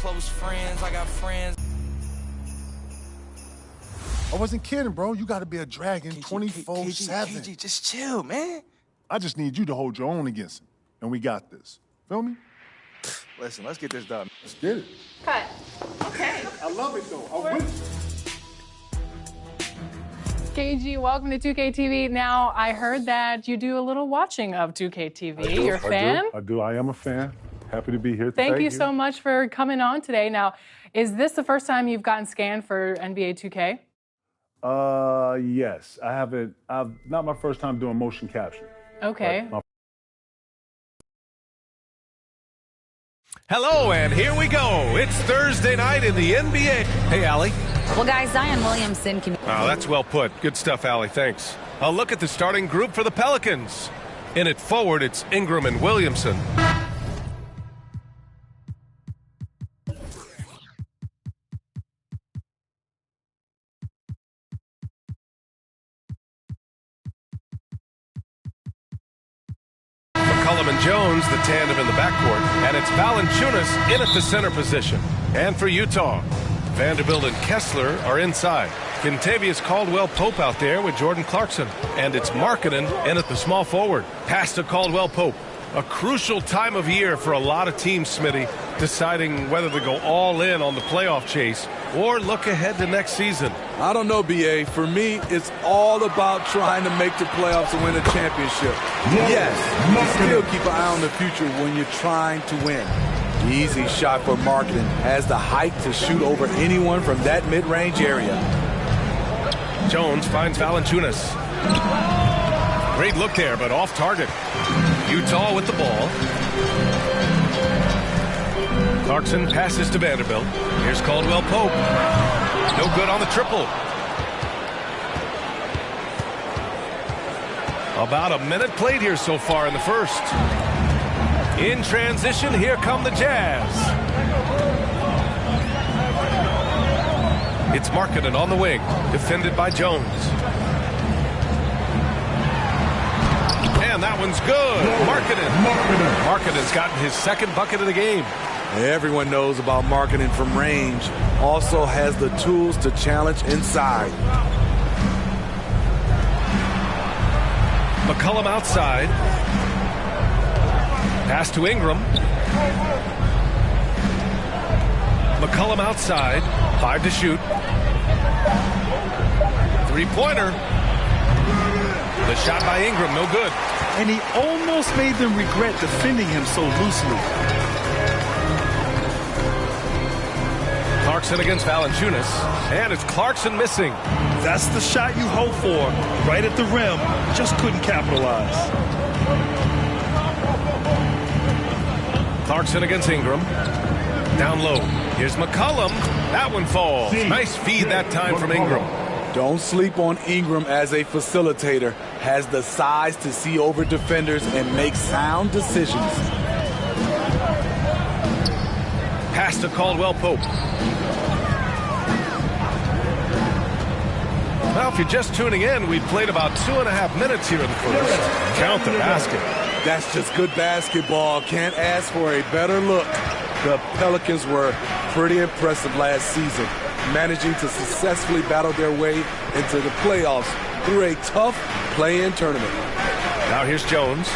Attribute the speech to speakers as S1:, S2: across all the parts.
S1: close friends. I got friends.
S2: I wasn't kidding, bro. You got to be a dragon 24/7.
S1: KG, just chill, man.
S2: I just need you to hold your own against him, and we got this. Feel me?
S1: Listen, let's get this done.
S2: Let's get it.
S3: Cut. Okay.
S2: I love it, though. I'm with you.
S3: KG, welcome to 2K TV. Now, I heard that you do a little watching of 2K TV. You're a fan?
S2: I do. I am a fan. Happy to be here.
S3: Thank you so much for coming on today. Now, is this the first time you've gotten scanned for NBA 2K?
S2: Yes. I haven't. Not my first time doing motion capture.
S3: Okay.
S4: Hello, and here we go. It's Thursday night in the NBA. Hey, Allie.
S5: Well, guys, Zion Williamson can...
S4: Oh, that's well put. Good stuff, Allie. Thanks. A look at the starting group for the Pelicans. In it forward, it's Ingram and Williamson. McCollum and Jones, the tandem in the backcourt. And it's Valanciunas in at the center position. And for Utah, Vanderbilt and Kessler are inside. Kentavious Caldwell-Pope out there with Jordan Clarkson. And it's Markkanen in at the small forward. Pass to Caldwell-Pope. A crucial time of year for a lot of teams, Smitty, deciding whether to go all in on the playoff chase or look ahead to next season.
S6: I don't know, B.A. For me, it's all about trying to make the playoffs and win a championship. Yes, you still keep an eye on the future when you're trying to win. The easy shot for Markkanen has the height to shoot over anyone from that mid-range area.
S4: Jones finds Valanciunas. Great look there, but off target. Utah with the ball. Clarkson passes to Vanderbilt. Here's Caldwell-Pope. No good on the triple. About a minute played here so far in the first. In transition, here come the Jazz. It's Markkanen on the wing, defended by Jones. And that one's good. Markkanen's gotten his second bucket of the game.
S6: Everyone knows about Markkanen from range. Also has the tools to challenge inside.
S4: McCollum outside. Pass to Ingram. McCollum outside. 5 to shoot. Three-pointer. The shot by Ingram, no good.
S7: And he almost made them regret defending him so loosely.
S4: Clarkson against Valanciunas. And it's Clarkson missing.
S7: That's the shot you hope for. Right at the rim. Just couldn't capitalize.
S4: Clarkson against Ingram. Down low. Here's McCollum. That one falls. Nice feed that time from Ingram.
S6: Don't sleep on Ingram as a facilitator. Has the size to see over defenders and make sound decisions.
S4: Pass to Caldwell-Pope. Well, if you're just tuning in, we've played about 2.5 minutes here in the first. Count the basket.
S6: That's just good basketball. Can't ask for a better look. The Pelicans were pretty impressive last season, managing to successfully battle their way into the playoffs through a tough play-in tournament.
S4: Now here's Jones.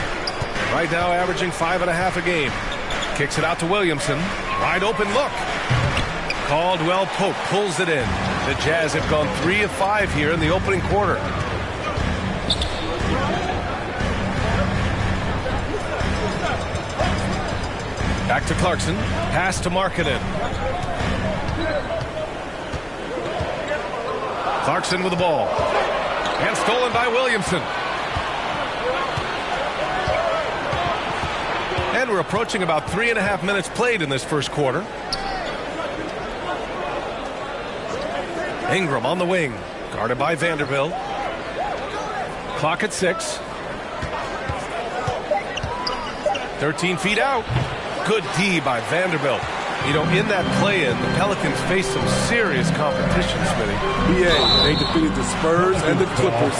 S4: Right now averaging 5.5 a game. Kicks it out to Williamson. Wide open look. Caldwell-Pope pulls it in. The Jazz have gone 3 of 5 here in the opening quarter. Back to Clarkson. Pass to Markkanen. Clarkson with the ball. And stolen by Williamson. And we're approaching about 3.5 minutes played in this first quarter. Ingram on the wing. Guarded by Vanderbilt. Clock at 6. 13 feet out. Good D by Vanderbilt. You know, in that play-in, the Pelicans faced some serious competition, Smitty.
S6: Yeah, they defeated the Spurs and the Clippers,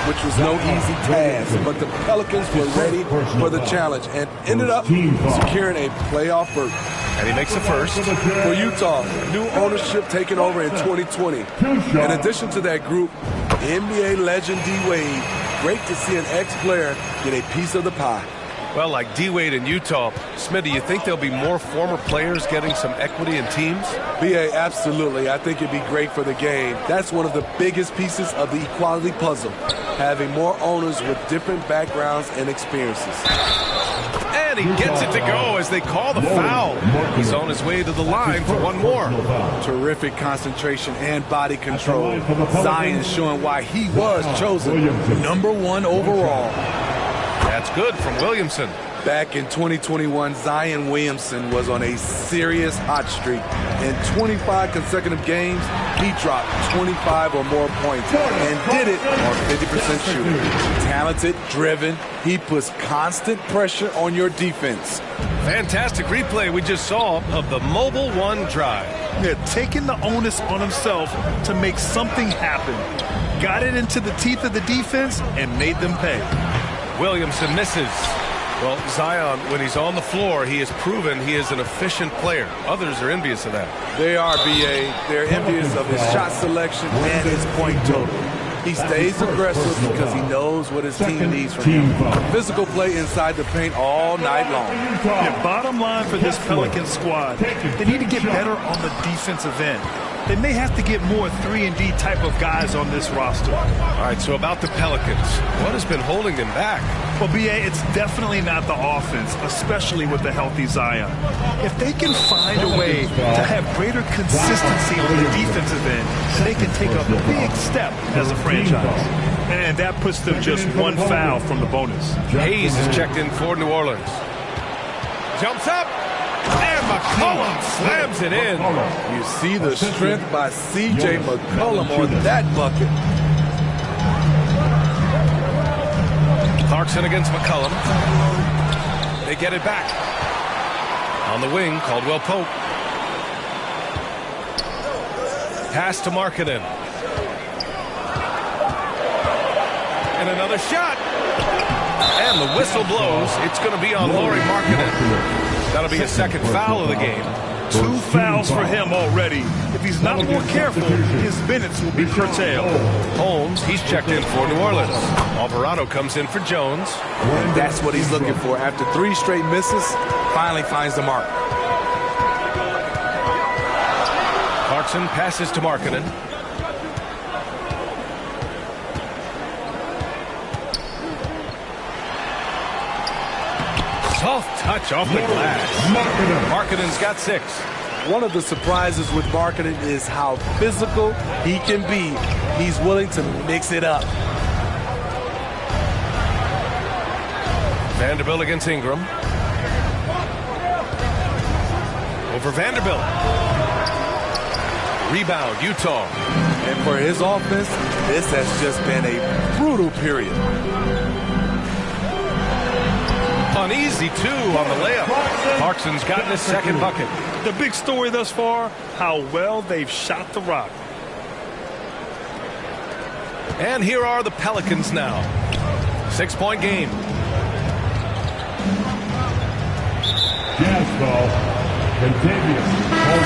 S6: which was no easy task. But the Pelicans were ready for the challenge and ended up securing a playoff berth.
S4: And he makes the first.
S6: For Utah, new ownership taking over in 2020. In addition to that group, NBA legend D-Wade. Great to see an ex-player get a piece of the pie.
S4: Well, like D-Wade in Utah, Smith, do you think there'll be more former players getting some equity in teams?
S6: B.A., absolutely. I think it'd be great for the game. That's one of the biggest pieces of the equality puzzle, having more owners with different backgrounds and experiences.
S4: And he gets it to go as they call the foul. He's on his way to the line for one more.
S6: Terrific concentration and body control. Zion showing why he was chosen #1 overall.
S4: That's good from Williamson.
S6: Back in 2021, Zion Williamson was on a serious hot streak. In 25 consecutive games, he dropped 25 or more points and did it on 50% shooting. Talented, driven, he puts constant pressure on your defense.
S4: Fantastic replay we just saw of the Mobile One drive.
S7: Yeah, taking the onus on himself to make something happen. Got it into the teeth of the defense and made them pay.
S4: Williamson misses. Well, Zion, when he's on the floor, he has proven he is an efficient player. Others are envious of that.
S6: They are, B.A. They're envious of his shot selection and his point total. He stays aggressive because he knows what his team needs from him. Physical play inside the paint all night long.
S7: Yeah, bottom line for this Pelican squad, they need to get better on the defensive end. They may have to get more 3-and-D type of guys on this roster.
S4: All right, so about the Pelicans, what has been holding them back?
S7: Well, B.A., it's definitely not the offense, especially with the healthy Zion. If they can find a way to have greater consistency on the defensive end, they can take a big step as a franchise. And that puts them just one foul from the bonus.
S4: Hayes is checked in for New Orleans. Jumps up, and McCollum slams it in.
S6: You see the strength by C.J. McCollum on that bucket.
S4: Clarkson against McCollum. They get it back. On the wing, Caldwell Pope. Pass to Markkanen. And another shot. And the whistle blows. It's going to be on Lauri Markkanen. That'll be his second foul of the game.
S7: 2 fouls for him already. If he's not more careful, his minutes will be curtailed.
S4: Holmes, he's checked in for New Orleans. Alvarado comes in for Jones.
S6: And that's what he's looking for. After 3 straight misses, finally finds the mark.
S4: Clarkson passes to Markkanen. Soft touch off the glass. Markkanen's got 6.
S6: One of the surprises with Markkanen is how physical he can be. He's willing to mix it up.
S4: Vanderbilt against Ingram. Over Vanderbilt. Rebound, Utah.
S6: And for his offense, this has just been a brutal period.
S4: Uneasy, too, on the layup. Clarkson's gotten his second bucket.
S7: The big story thus far, how well they've shot the rock.
S4: And here are the Pelicans now. 6-point game.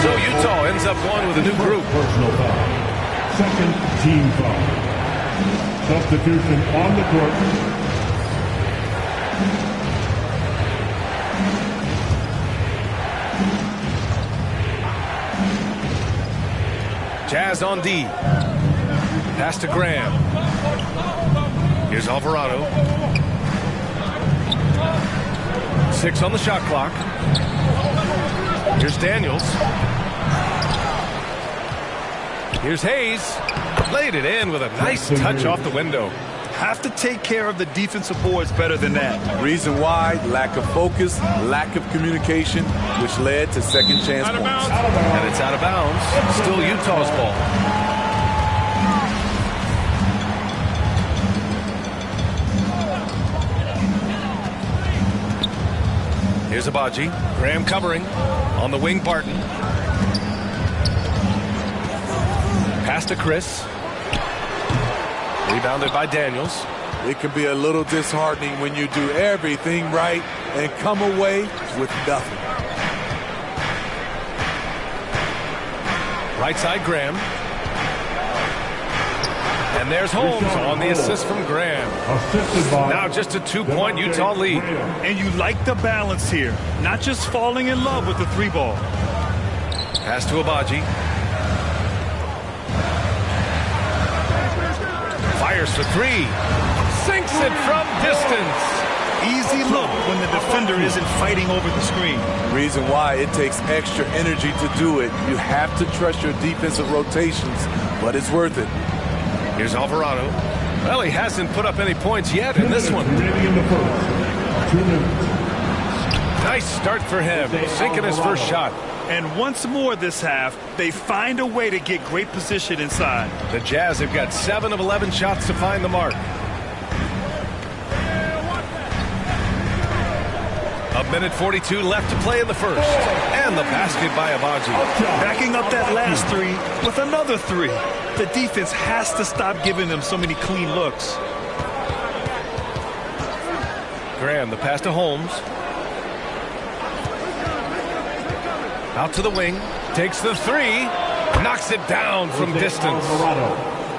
S4: So Utah ends up one with a new group.
S8: Second team foul. Substitution on the court.
S4: Jazz on D. Pass to Graham. Here's Alvarado. 6 on the shot clock. Here's Daniels. Here's Hayes. Laid it in with a nice touch off the window.
S7: Have to take care of the defensive boards better than that.
S6: Reason why, lack of focus, lack of communication, which led to second chance points.
S4: And it's out of bounds. Still Utah's ball. Here's Abaji. Graham covering. On the wing, Barton. Pass to Chris. Rebounded by Daniels.
S6: It can be a little disheartening when you do everything right and come away with nothing.
S4: Right side, Graham. And there's Holmes on the assist from Graham. Now just a 2-point Utah lead.
S7: And you like the balance here. Not just falling in love with the 3-ball.
S4: Pass to Abaji. Fires for 3. Sinks it from distance.
S7: Easy look when the defender isn't fighting over the screen.
S6: Reason why it takes extra energy to do it. You have to trust your defensive rotations, but it's worth it.
S4: Here's Alvarado. Well, he hasn't put up any points yet in this one. Nice start for him, sinking his first shot.
S7: And once more this half, they find a way to get great position inside.
S4: The Jazz have got 7 of 11 shots to find the mark. A minute 42 left to play in the first. And the basket by Abaji.
S7: Backing up that last 3 with another 3. The defense has to stop giving them so many clean looks.
S4: Graham, the pass to Holmes. Out to the wing. Takes the 3. Knocks it down from distance.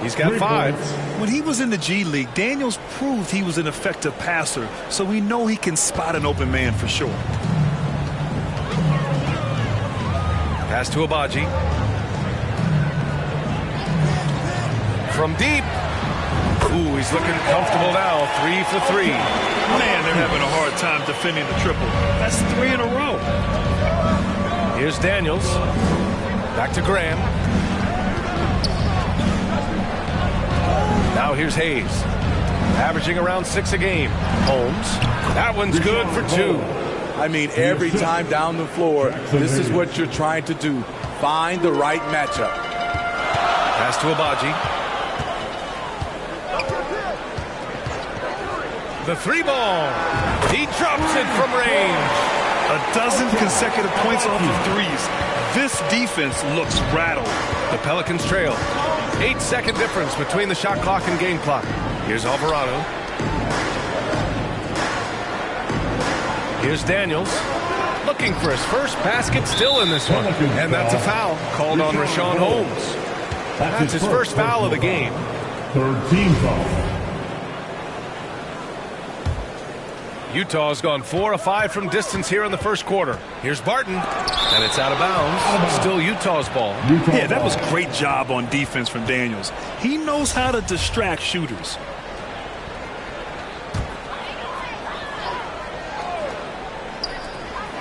S4: He's got 5.
S7: When he was in the G League, Daniels proved he was an effective passer, so we know he can spot an open man for sure.
S4: Pass to Abaji. From deep. Ooh, he's looking comfortable now. 3 for 3.
S7: Man, they're having a hard time defending the triple. That's 3 in a row.
S4: Here's Daniels. Back to Graham. Now here's Hayes. Averaging around 6 a game. Holmes. That one's good for 2.
S6: I mean, every time down the floor, this is what you're trying to do. Find the right matchup.
S4: Pass to Abaji. The 3-ball. He drops it from range.
S7: A dozen consecutive points off of 3s. This defense looks rattled.
S4: The Pelicans trail. 8-second difference between the shot clock and game clock. Here's Alvarado. Here's Daniels. Looking for his first basket, still in this one. And that's a foul called on Rashawn Holmes. That's his first foul of the game.
S8: Third team foul.
S4: Utah's gone 4 of 5 from distance here in the first quarter. Here's Barton, and it's out of bounds. Still Utah's ball.
S7: Yeah, that was a great job on defense from Daniels. He knows how to distract shooters.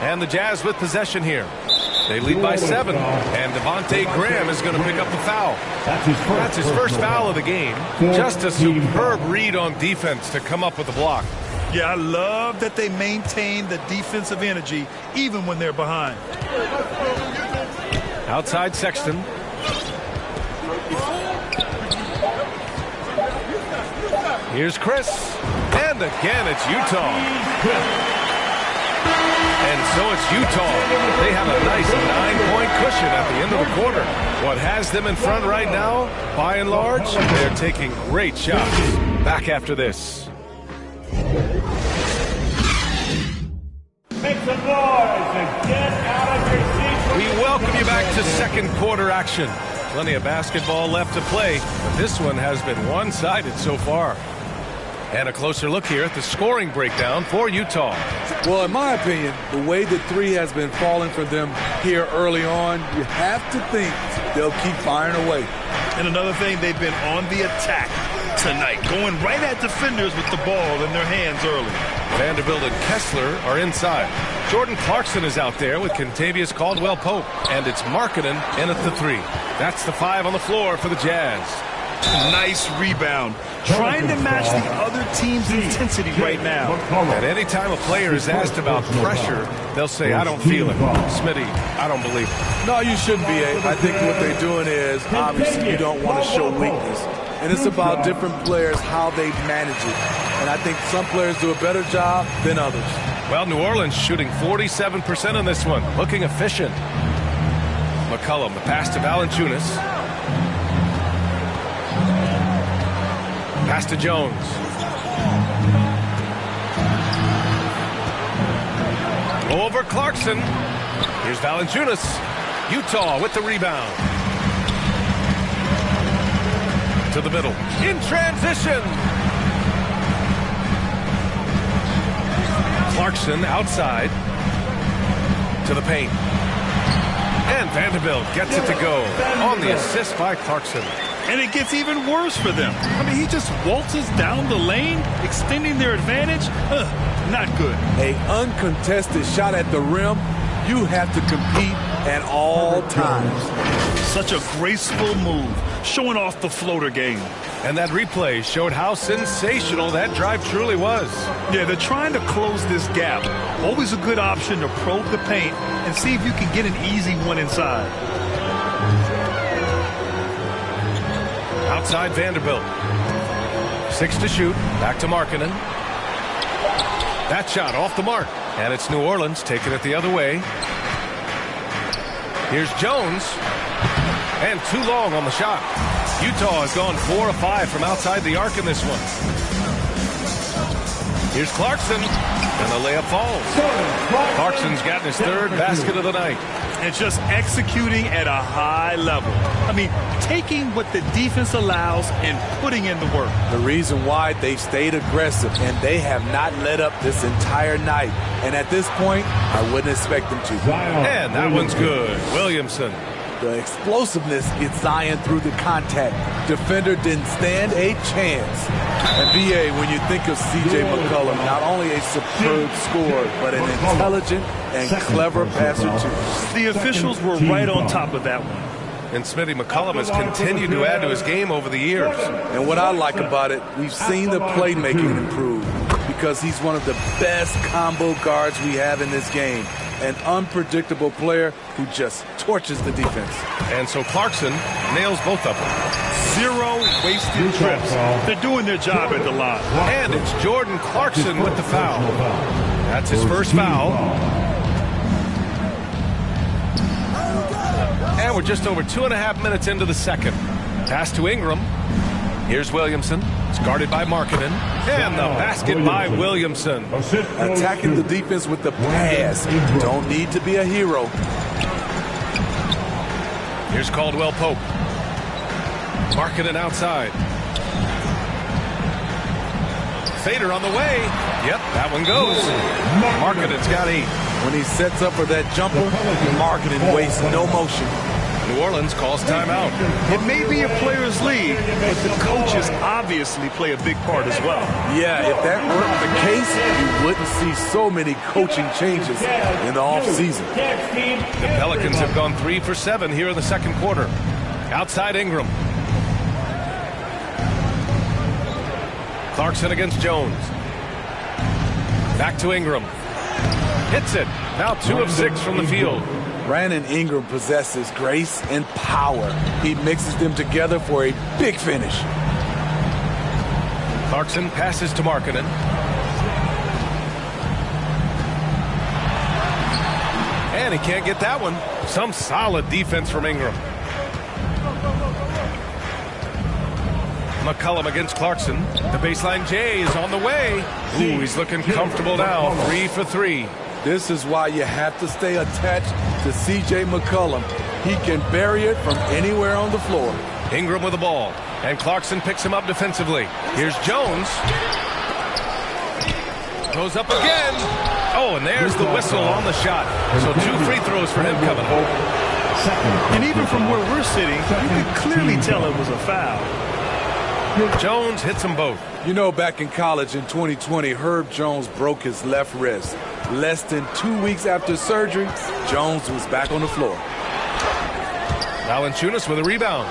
S4: And the Jazz with possession here. They lead by 7, and Devontae Graham is going to pick up the foul. That's his first foul of the game. Just a superb read on defense to come up with the block.
S7: Yeah, I love that they maintain the defensive energy even when they're behind.
S4: Outside Sexton. Here's Chris. And again, it's Utah. And so it's Utah. They have a nice 9-point cushion at the end of the quarter. What has them in front right now, by and large, they're taking great shots. Back after this.
S8: Make some noise and get out of your seats.
S4: We welcome you back to second quarter action. Plenty of basketball left to play, but this one has been one-sided so far. And a closer look here at the scoring breakdown for Utah.
S6: Well, in my opinion, the way that 3 has been falling for them here early on, you have to think they'll keep firing away.
S7: And another thing, they've been on the attack tonight, going right at defenders with the ball in their hands early.
S4: Vanderbilt and Kessler are inside. Jordan Clarkson is out there with Kentavious Caldwell-Pope, and it's Markkanen in at the 3. That's the 5 on the floor for the Jazz.
S7: Nice rebound. Trying to match the other team's intensity right now.
S4: At any time a player is asked about pressure, they'll say, I don't feel it. Smitty, I don't believe it.
S6: No, you shouldn't be. I think what they're doing is, obviously, you don't want to show weakness. And it's about different players, how they manage it. And I think some players do a better job than others.
S4: Well, New Orleans shooting 47% in this one. Looking efficient. McCollum, the pass to Valanciunas. Pass to Jones. Over Clarkson. Here's Valanciunas. Utah with the rebound. to the middle. In transition. Clarkson outside to the paint. And Vanderbilt gets it to go on the assist by Clarkson.
S7: And it gets even worse for them. I mean, he just waltzes down the lane, extending their advantage. Not good.
S6: An uncontested shot at the rim, you have to compete at all times.
S7: Such a graceful move, showing off the floater game.
S4: And that replay showed how sensational that drive truly was.
S7: Yeah, they're trying to close this gap. Always a good option to probe the paint and see if you can get an easy one inside.
S4: Outside Vanderbilt. 6 to shoot. Back to Markkanen. That shot off the mark. And it's New Orleans taking it the other way. Here's Jones. And too long on the shot. Utah has gone 4 of 5 from outside the arc in this one. Here's Clarkson. And the layup falls. Clarkson's gotten his 3rd basket of the night.
S7: And just executing at a high level. I mean, taking what the defense allows and putting in the work.
S6: The reason why they stayed aggressive, and they have not let up this entire night. And at this point, I wouldn't expect them to.
S4: And that one's good. Williamson.
S6: The explosiveness gets Zion through the contact. Defender didn't stand a chance. And B.A., when you think of C.J. McCollum, not only a superb scorer, but an intelligent and clever passer, too.
S7: The officials were right on top of that one.
S4: And Smitty, McCollum has continued to add to his game over the years.
S6: And what I like about it, we've seen the playmaking improve because he's one of the best combo guards we have in this game. An unpredictable player who just torches the defense.
S4: And so Clarkson nails both of them.
S7: 0 wasted trips. They're doing their job at the line.
S4: And it's Jordan Clarkson with the foul. That's his first foul. And we're just over 2.5 minutes into the second. Pass to Ingram. Here's Williamson. It's guarded by Markkanen. And the basket by Williamson.
S6: Attacking the defense with the pass. Don't need to be a hero.
S4: Here's Caldwell Pope. Markkanen outside. Fader on the way. Yep, that one goes. Markkanen's got 8.
S6: When he sets up for that jumper, Markkanen wastes no motion.
S4: New Orleans calls timeout.
S7: It may be a player's league, but the coaches obviously play a big part as well.
S6: Yeah, if that weren't the case, you wouldn't see so many coaching changes in the offseason.
S4: The Pelicans have gone 3 for 7 here in the second quarter. Outside Ingram. Clarkson against Jones. Back to Ingram. Hits it. Now 2 of 6 from the field.
S6: Brandon Ingram possesses grace and power. He mixes them together for a big finish.
S4: Clarkson passes to Markkanen. And he can't get that one. Some solid defense from Ingram. McCollum against Clarkson. The baseline J is on the way. Ooh, he's looking comfortable now. 3 for 3.
S6: This is why you have to stay attached to C.J. McCollum. He can bury it from anywhere on the floor.
S4: Ingram with the ball. And Clarkson picks him up defensively. Here's Jones. Goes up again. Oh, and there's the whistle on the shot. So 2 free throws for him coming up.
S7: And even from where we're sitting, you can clearly tell it was a foul.
S4: Jones hits them both.
S6: You know, back in college in 2020, Herb Jones broke his left wrist. Less than 2 weeks after surgery, Jones was back on the floor.
S4: Valanciunas with a rebound.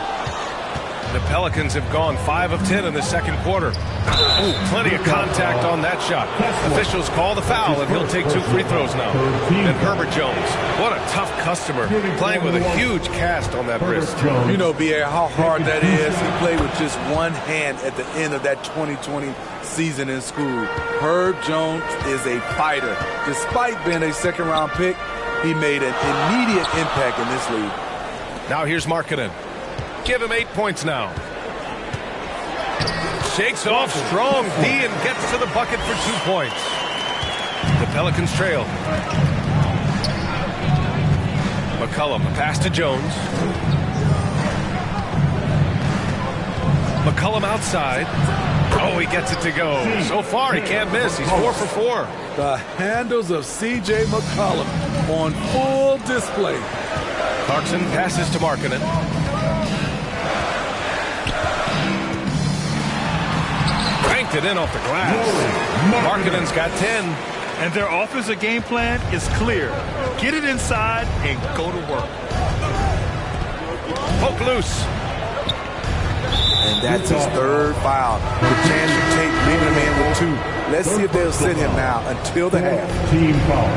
S4: The Pelicans have gone 5 of 10 in the second quarter. Ooh, plenty of contact on that shot. Officials call the foul, and he'll take 2 free throws now. And Herbert Jones, what a tough customer, playing with a huge cast on that wrist.
S6: You know, B.A., how hard that is. He played with just one hand at the end of that 2020 season in school. Herb Jones is a fighter. Despite being a second-round pick, he made an immediate impact in this league.
S4: Now here's Markkanen. Give him 8 points now. Shakes off strong D and gets to the bucket for 2 points. The Pelicans trail. McCollum, a pass to Jones. McCollum outside. Oh, he gets it to go. So far, he can't miss. He's 4 for 4.
S6: The handles of C.J. McCollum on full display.
S4: Clarkson passes to Markkanen. Banked it in off the glass. Markkanen's got 10.
S7: And their offensive game plan is clear. Get it inside and go to work.
S4: Poke loose.
S6: And that's his third foul. The chance to take leaving him in with 2. Let's see if they'll sit him now until the half.
S8: Team foul.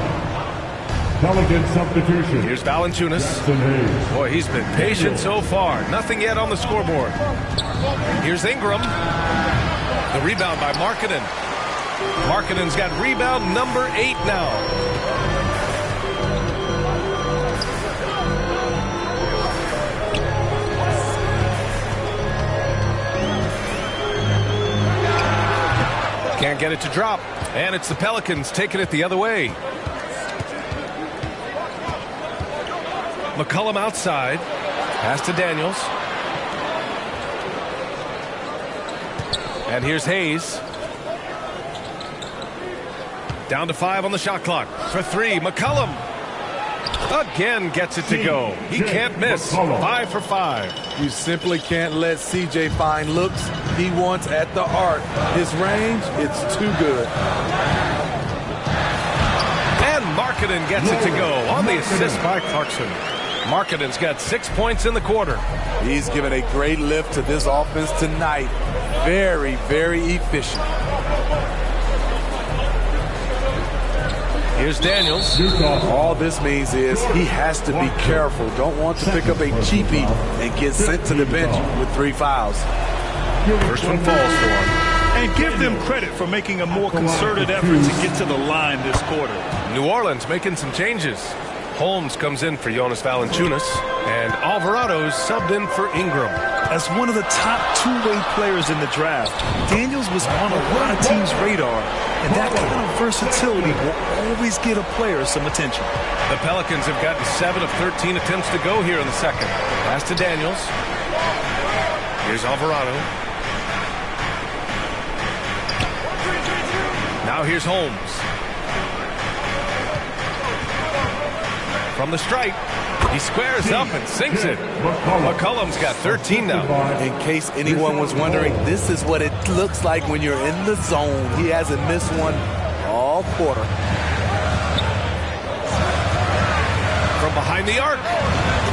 S8: Pelican substitution.
S4: Here's Valanciunas. Boy, he's been patient so far. Nothing yet on the scoreboard. Here's Ingram. The rebound by Markkanen. Markkanen's got rebound number 8 now. Can't get it to drop. And it's the Pelicans taking it the other way. McCollum outside. Pass to Daniels. And here's Hayes. Down to 5 on the shot clock. For 3, McCollum. Again gets it to go. He can't miss. 5 for 5.
S6: You simply can't let C.J. find looks he wants at the arc. His range, it's too good.
S4: And Markkanen gets it to go on the assist by Clarkson. Markkanen's got 6 points in the quarter.
S6: He's given a great lift to this offense tonight. Very, very efficient.
S4: Here's Daniels.
S6: All this means is he has to be careful. Don't want to pick up a cheapie and get sent to the bench with 3 fouls.
S4: First one falls for him.
S7: And give them credit for making a more concerted effort to get to the line this quarter.
S4: New Orleans making some changes. Holmes comes in for Jonas Valanciunas, and Alvarado's subbed in for Ingram.
S7: As one of the top two-way players in the draft, Daniels was on a lot of teams' radar, and that kind of versatility will always get a player some attention.
S4: The Pelicans have gotten 7 of 13 attempts to go here in the second. Pass to Daniels. Here's Alvarado. Now here's Holmes. From the stripe, he squares up and sinks it. McCollum's got 13 now.
S6: In case anyone was wondering, this is what it looks like when you're in the zone. He hasn't missed one all quarter.
S4: From behind the arc,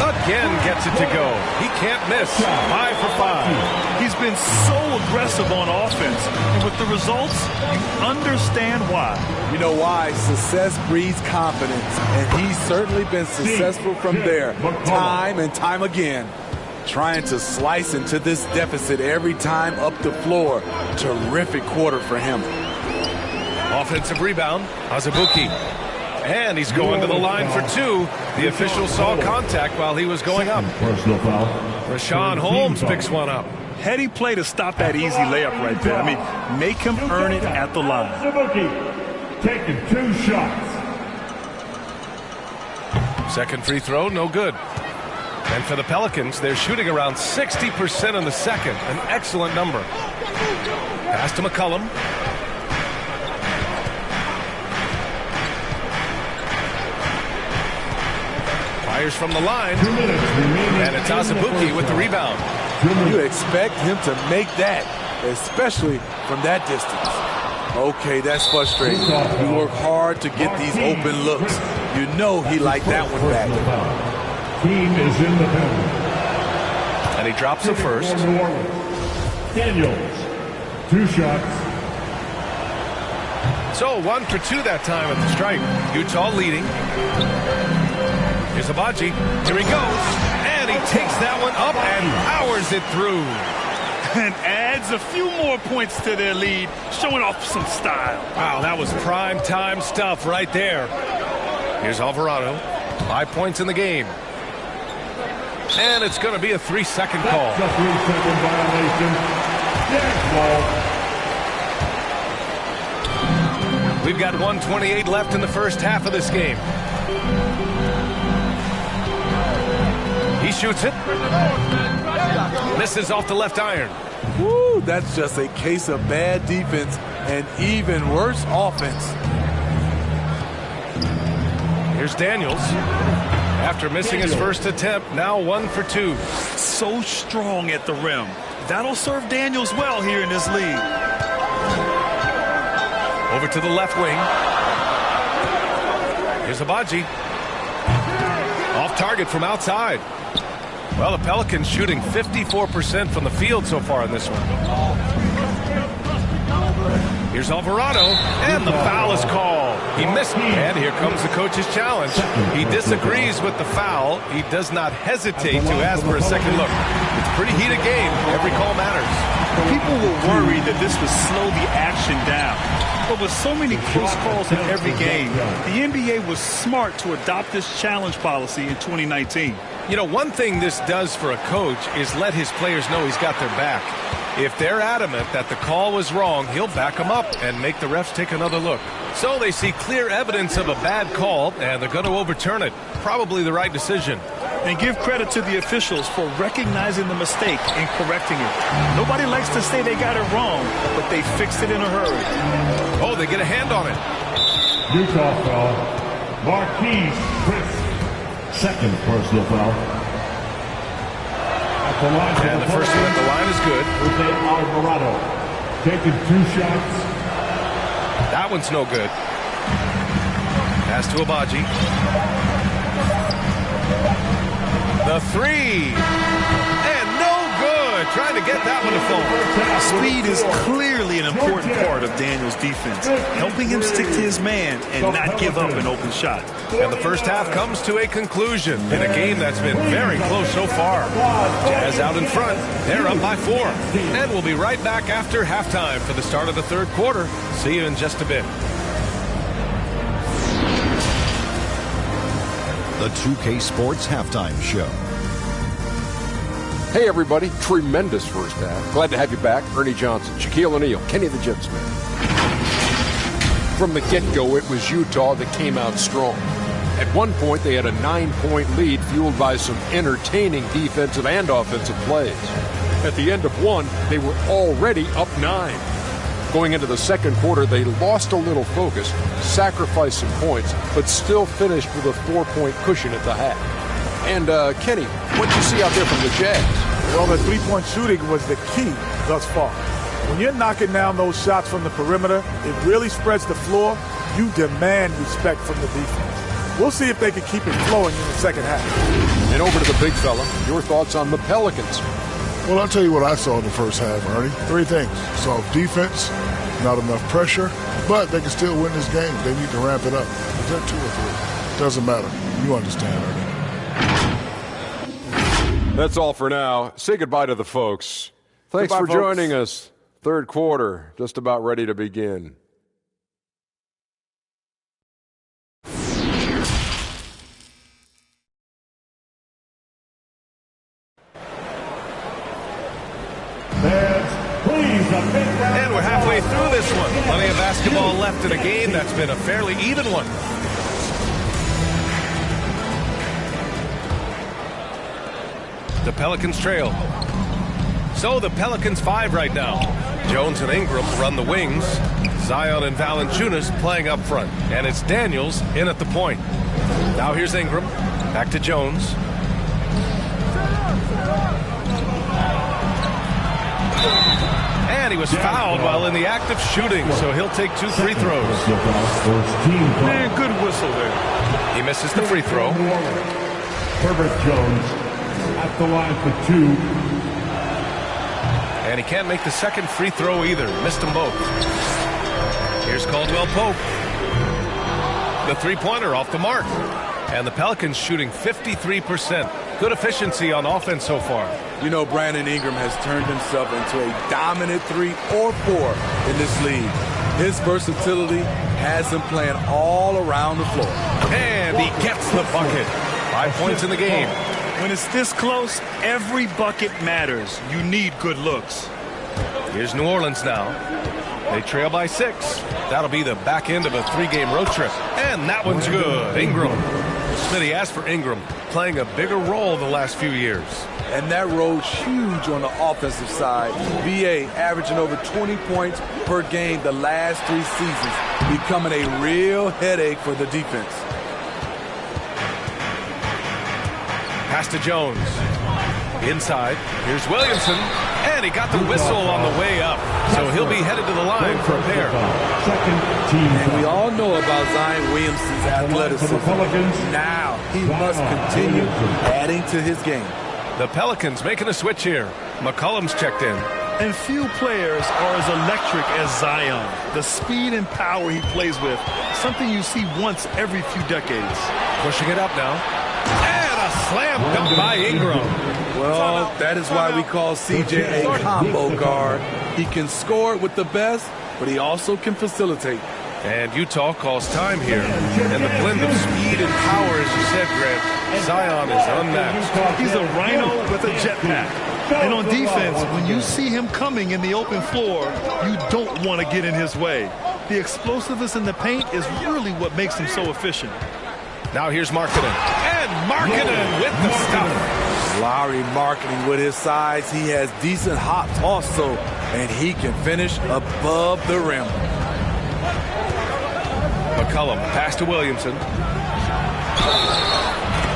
S4: again gets it to go. He can't miss. 5 for 5.
S7: He's been so aggressive on offense, and with the results, you understand why.
S6: You know why? Success breeds confidence, and he's certainly been successful from there, time and time again. Trying to slice into this deficit every time up the floor. Terrific quarter for him.
S4: Offensive rebound, Azubuike. And he's going to the line for 2. The official saw contact while he was going up.
S8: Personal foul.
S4: Rashawn Holmes picks one up.
S7: Heady play to stop that easy layup right there. I mean, make him earn it at the line.
S8: Azubuike taking 2 shots.
S4: Second free throw, no good. And for the Pelicans, they're shooting around 60% in the second. An excellent number. Pass to McCollum. Fires from the line. And it's Azubuike with the rebound.
S6: You expect him to make that, especially from that distance. Okay, that's frustrating. You work hard to get these open looks. You know he liked that one back.
S8: Team is in the penalty.
S4: And he drops the first.
S8: New Orleans. Daniels, 2 shots.
S4: So 1 for 2 that time at the stripe. Utah leading. Here's Abaji. Here he goes. And he takes that one up and powers it through.
S7: And adds a few more points to their lead, showing off some style.
S4: Wow, that was prime time stuff right there. Here's Alvarado. 5 points in the game. And it's going to be a 3-second call.
S8: That's a 3-second violation. Ball.
S4: We've got 1:28 left in the first half of this game. He shoots it. Misses off the left iron.
S6: Woo, that's just a case of bad defense and even worse offense.
S4: Here's Daniels. After missing his first attempt, now 1 for 2.
S7: So strong at the rim. That'll serve Daniels well here in this league.
S4: Over to the left wing. Here's Abaji. Off target from outside. Well, the Pelicans shooting 54% from the field so far in this one. Here's Alvarado, and the foul is called. He missed, and here comes the coach's challenge. He disagrees with the foul. He does not hesitate to ask for a second look. It's a pretty heated game. Every call matters.
S7: People were worried that this would slow the action down. But with so many close calls in every game, the NBA was smart to adopt this challenge policy in 2019.
S4: You know, one thing this does for a coach is let his players know he's got their back. If they're adamant that the call was wrong, he'll back them up and make the refs take another look. So they see clear evidence of a bad call, and they're going to overturn it. Probably the right decision.
S7: And give credit to the officials for recognizing the mistake and correcting it. Nobody likes to say they got it wrong, but they fixed it in a hurry.
S4: Oh, they get a hand on it.
S8: Utah foul. Marquise Chris. Second personal foul.
S4: And the first one at the line is good.
S8: Alvarado taking 2 shots.
S4: That one's no good. Pass to Abaji. The 3. And no good. Trying to get that one to fall.
S7: Speed is clearly an important part of Daniels' defense, helping him stick to his man and not give up an open shot.
S4: And the first half comes to a conclusion in a game that's been very close so far. Jazz out in front. They're up by 4. And we'll be right back after halftime for the start of the third quarter. See you in just a bit.
S9: The 2K Sports Halftime Show.
S10: Hey everybody, tremendous first half. Glad to have you back. Ernie Johnson, Shaquille O'Neal, Kenny the Jet Smith. From the get-go, it was Utah that came out strong. At one point, they had a 9-point lead fueled by some entertaining defensive and offensive plays. At the end of one, they were already up 9. Going into the second quarter, they lost a little focus, sacrificed some points, but still finished with a 4-point cushion at the half. And, Kenny, what'd you see out there from the Jazz?
S2: Well, the three-point shooting was the key thus far. When you're knocking down those shots from the perimeter, it really spreads the floor. You demand respect from the defense. We'll see if they can keep it flowing in the second half.
S10: And over to the big fella, your thoughts on the Pelicans?
S11: Well, I'll tell you what I saw in the first half, Ernie. 3 things. Soft defense, not enough pressure, but they can still win this game. They need to ramp it up. Is that 2 or 3? Doesn't matter. You understand, Ernie.
S10: That's all for now. Say goodbye to the folks. Thanks
S2: Goodbye,
S10: for
S2: folks.
S10: joining us. Third quarter, just about ready to begin.
S4: And we're halfway through this one. Plenty of basketball left in a game that's been a fairly even one. The Pelicans trail. So the Pelicans 5 right now. Jones and Ingram run the wings. Zion and Valanciunas playing up front. And it's Daniels in at the point. Now here's Ingram. Back to Jones. And he was fouled while in the act of shooting, so he'll take 2 free throws.
S7: Man, good whistle there.
S4: He misses the free throw.
S8: Herbert Jones at the line for 2.
S4: And he can't make the second free throw either. Missed them both. Here's Caldwell Pope. The three-pointer off the mark. And the Pelicans shooting 53%. Good efficiency on offense so far.
S6: You know, Brandon Ingram has turned himself into a dominant 3 or 4 in this league. His versatility has him playing all around the floor.
S4: And he gets the bucket. 5 points in the game.
S7: When it's this close, every bucket matters. You need good looks.
S4: Here's New Orleans now. They trail by 6. That'll be the back end of a 3-game road trip. And that one's good. Ingram. Smitty asked for Ingram. playing a bigger role the last few years.
S6: And that role's huge on the offensive side. VA averaging over 20 points per game the last 3 seasons, becoming a real headache for the defense.
S4: Pass to Jones. Inside, here's Williamson, and he got the whistle on the way up, so he'll be headed to the line for a pair.
S6: And we all know about Zion Williamson's athleticism. Now he must continue adding to his game.
S4: The Pelicans making a switch here. McCollum's checked in.
S7: And few players are as electric as Zion. The speed and power he plays with, something you see once every few decades.
S4: Pushing it up now. And a slam dunk by Ingram.
S6: Well, that is why we call CJ a combo guard. He can score with the best, but he also can facilitate.
S4: And Utah calls time here. And the blend of speed and power, as you said, Grant, Zion is unmatched.
S7: He's a rhino with a jetpack. And on defense, when you see him coming in the open floor, you don't want to get in his way. The explosiveness in the paint is really what makes him so efficient.
S4: Now here's Markkanen. And Markkanen with the stuff.
S6: Lowry Markkanen with his size. He has decent hops also, and he can finish above the rim.
S4: McCollum, pass to Williamson.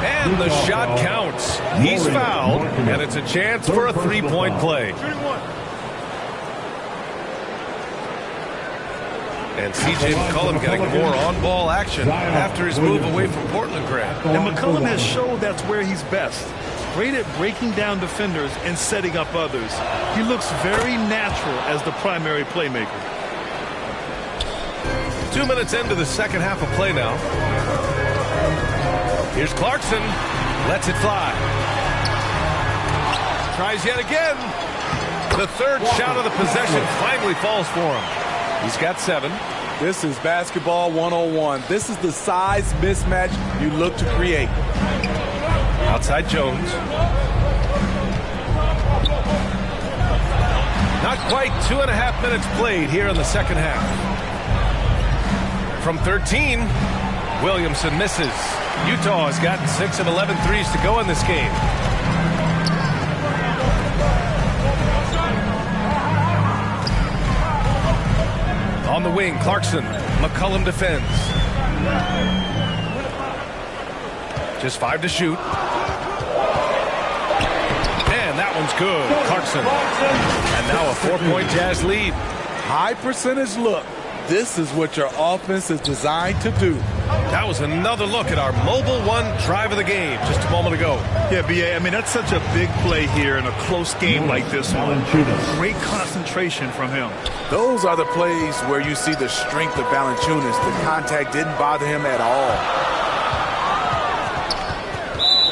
S4: And the shot counts. He's fouled, and it's a chance for a three-point play. And C.J. McCollum getting more on-ball action after his move away from Portland, Grant.
S7: And McCollum has showed that's where he's best. Great at breaking down defenders and setting up others. He looks very natural as the primary playmaker.
S4: 2 minutes into the second half of play now. Here's Clarkson. Lets it fly. Tries yet again. The third shot of the possession finally falls for him. He's got 7.
S6: This is basketball 101. This is the size mismatch you look to create.
S4: Outside Jones. Not quite 2.5 minutes played here in the second half. From 13, Williamson misses. Utah has gotten 6 of 11 threes to go in this game. On the wing, Clarkson. McCollum defends. Just 5 to shoot. And that one's good. Clarkson. And now a 4-point Jazz lead.
S6: High percentage look. This is what your offense is designed to do.
S4: That was another look at our mobile one drive of the game just a moment ago.
S7: Yeah, B.A., I mean, that's such a big play here in a close game like this one. Great concentration from him.
S6: Those are the plays where you see the strength of Valanciunas. The contact didn't bother him at all.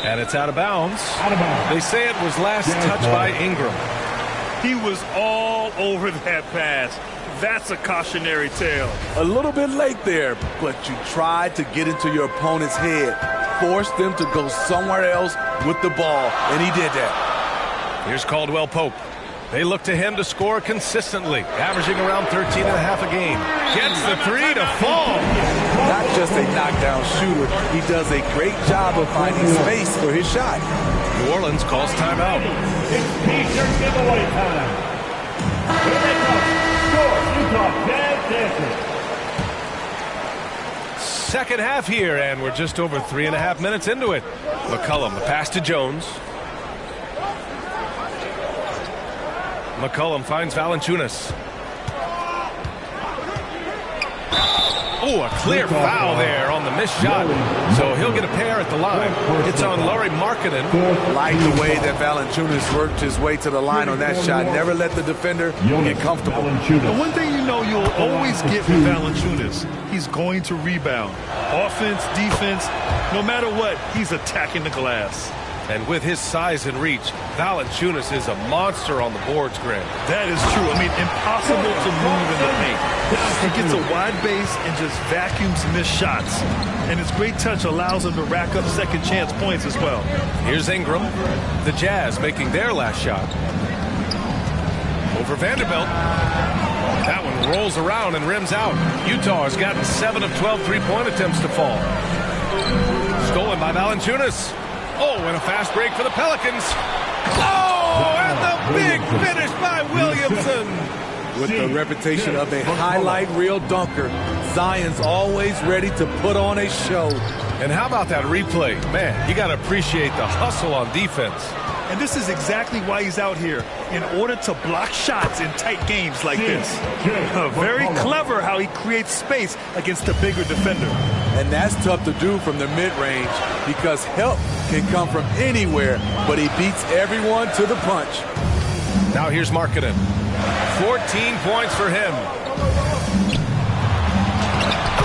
S4: And it's out of bounds. They say it was last touched by Ingram.
S7: He was all over that pass. That's a cautionary tale.
S6: A little bit late there, but you tried to get into your opponent's head. Force them to go somewhere else with the ball, and he did that.
S4: Here's Caldwell Pope. They look to him to score consistently, averaging around 13.5 a game. Gets the 3 to fall.
S6: Not just a knockdown shooter, he does a great job of finding space for his shot.
S4: New Orleans calls timeout.
S8: It's T-shirt giveaway time. Here they come. Utah Jazz Dancers.
S4: Second half here, and we're just over 3.5 minutes into it. McCollum, the pass to Jones. McCollum finds Valanciunas. Oh, a clear foul there on the missed shot. So he'll get a pair at the line. It's on Lauri Markkanen.
S6: Like the way that Valanciunas worked his way to the line on that shot. Never let the defender get comfortable.
S7: The one thing you know you'll always get with Valanciunas, he's going to rebound. Offense, defense, no matter what, he's attacking the glass.
S4: And with his size and reach, Valanciunas is a monster on the boards, Grant.
S7: That is true. I mean, impossible to move in the paint. He gets a wide base and just vacuums missed shots. And his great touch allows him to rack up second chance points as well.
S4: Here's Ingram. The Jazz making their last shot. Over Vanderbilt. That one rolls around and rims out. Utah has gotten 7 of 12 three-point attempts to fall. Stolen by Valanciunas. Oh, and a fast break for the Pelicans. Oh, and the big finish by Williamson.
S6: With the reputation of a highlight reel dunker, Zion's always ready to put on a show.
S4: And how about that replay? Man, you got to appreciate the hustle on defense.
S7: And this is exactly why he's out here, in order to block shots in tight games like this. Very clever how he creates space against a bigger defender.
S6: And that's tough to do from the mid-range because help can come from anywhere, but he beats everyone to the punch.
S4: Now here's Markkanen. 14 points for him.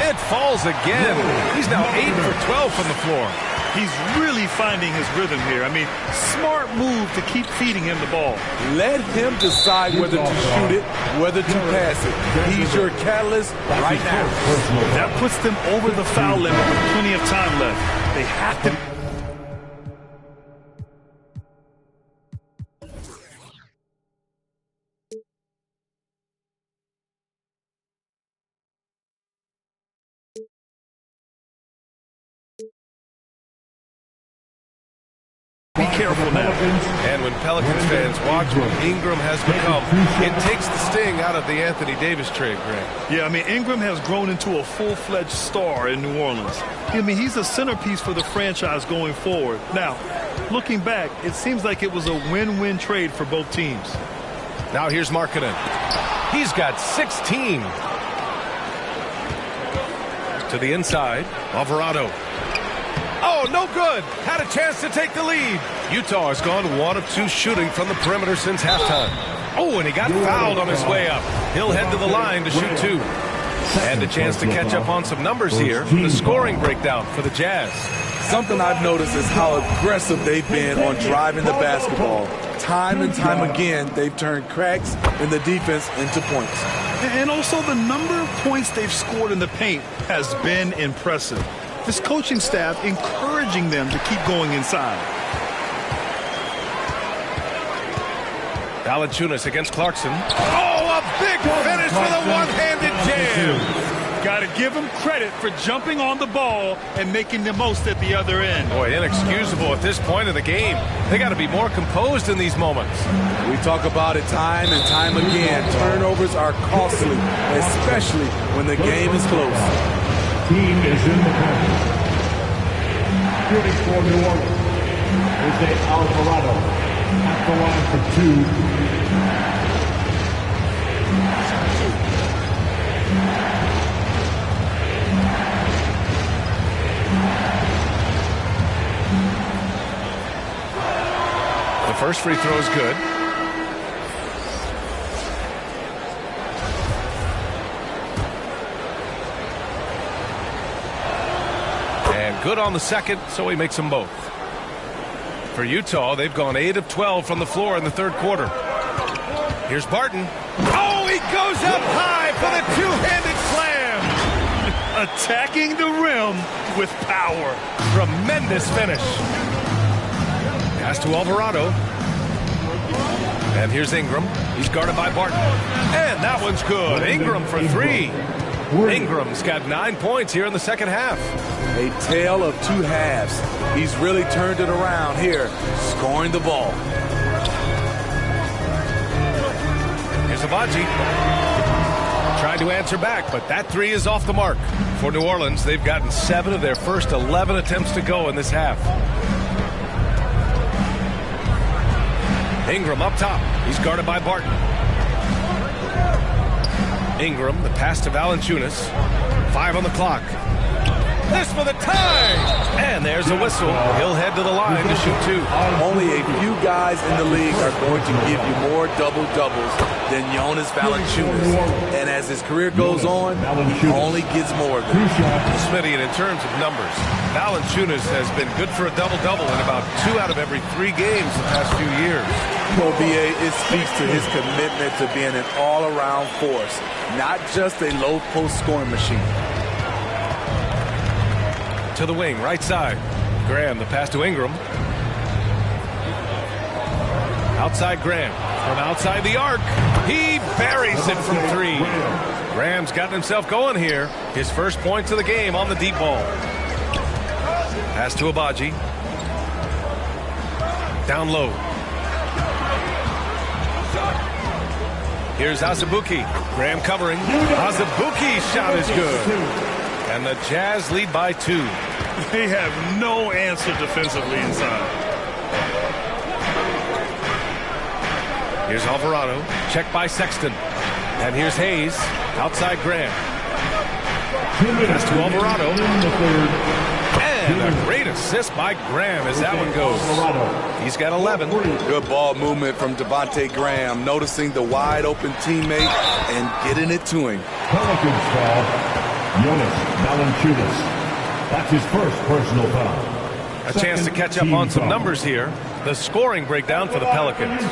S4: It falls again. He's now 8 for 12 from the floor.
S7: He's really finding his rhythm here. I mean, smart move to keep feeding him the ball.
S6: Let him decide whether to shoot it, whether to pass it. He's your catalyst right now.
S7: That puts them over the foul limit with plenty of time left. They have to... Be careful now.
S4: And when Pelicans fans watch what Ingram has become, it takes the sting out of the Anthony Davis trade, Greg.
S7: Yeah, I mean, Ingram has grown into a full-fledged star in New Orleans. I mean, he's a centerpiece for the franchise going forward. Now, looking back, it seems like it was a win-win trade for both teams.
S4: Now here's Markkanen. He's got 16. To the inside, Alvarado. Oh, no good. Had a chance to take the lead. Utah has gone 1 of 2 shooting from the perimeter since halftime. Oh, and he got fouled on his way up. He'll head to the line to shoot 2. And a chance to catch up on some numbers here. The scoring breakdown for the Jazz.
S6: Something I've noticed is how aggressive they've been on driving the basketball. Time and time again, they've turned cracks in the defense into points.
S7: And also the number of points they've scored in the paint has been impressive. This coaching staff encouraging them to keep going inside.
S4: Valanciunas against Clarkson. Oh, a big finish with a one-handed jam.
S7: Got to give him credit for jumping on the ball and making the most at the other end.
S4: Boy, inexcusable at this point of the game. They got to be more composed in these moments.
S6: We talk about it time and time again. Turnovers are costly, especially when the game is close.
S8: Team is in the penalty. Shooting for New Orleans. Jose Alvarado at the line for 2.
S4: The first free throw is good. Good on the second, so he makes them both. For Utah, they've gone 8 of 12 from the floor in the third quarter. Here's Barton. Oh, he goes up high for the two-handed slam.
S7: Attacking the rim with power.
S4: Tremendous finish. Pass to Alvarado. And here's Ingram. He's guarded by Barton. And that one's good. Ingram for 3. Ingram's got 9 points here in the second half.
S6: A tale of 2 halves. He's really turned it around here, scoring the ball.
S4: Here's Abaji. Tried to answer back, but that 3 is off the mark. For New Orleans, they've gotten 7 of their first 11 attempts to go in this half. Ingram up top. He's guarded by Barton. Ingram, the pass to Valanciunas. 5 on the clock. This for the tie! And there's a whistle. He'll head to the line to shoot 2.
S6: Only a few guys in the league are going to give you more double-doubles than Jonas Valanciunas. And as his career goes on, he only gets more of them.
S4: Smitty, and in terms of numbers, Valanciunas has been good for a double-double in about 2 out of every 3 games the past few years.
S6: Well, BA, it speaks to his commitment to being an all-around force, not just a low-post scoring machine.
S4: To the wing, right side. Graham, the pass to Ingram. Outside Graham. From outside the arc. He buries it from 3. Graham's gotten himself going here. His first points of the game on the deep ball. Pass to Abaji. Down low. Here's Azubuike. Graham covering. Azubuike's shot is good. And the Jazz lead by 2.
S7: They have no answer defensively inside.
S4: Here's Alvarado. Checked by Sexton. And here's Hayes. Outside Graham. Pass to Alvarado. And a great assist by Graham as that one goes. He's got 11.
S6: Good ball movement from Devontae Graham, noticing the wide open teammate and getting it to him.
S8: Pelicans foul. Jonas Valanciunas. That's his first personal foul.
S4: A chance to catch up on some numbers here. The scoring breakdown for the Pelicans.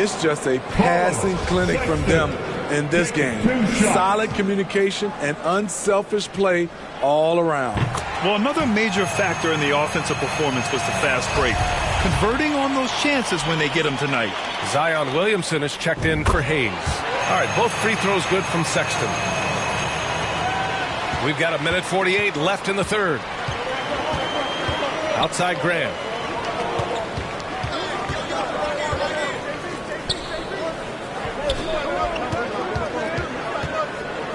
S6: It's just a passing clinic from them in this game. Solid communication and unselfish play all around.
S7: Well, another major factor in the offensive performance was the fast break. Converting on those chances when they get them tonight.
S4: Zion Williamson is checked in for Hayes. All right, both free throws good from Sexton. We've got 1:48 left in the third. Outside Graham.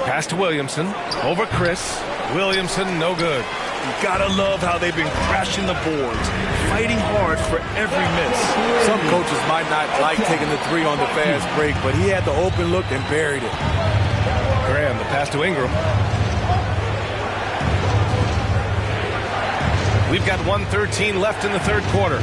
S4: Pass to Williamson. Over Chris. Williamson, no good.
S7: You gotta love how they've been crashing the boards, fighting hard for every miss.
S6: Some coaches might not like taking the 3 on the fast break, but he had the open look and buried it.
S4: Graham, the pass to Ingram. We've got 1:13 left in the third quarter.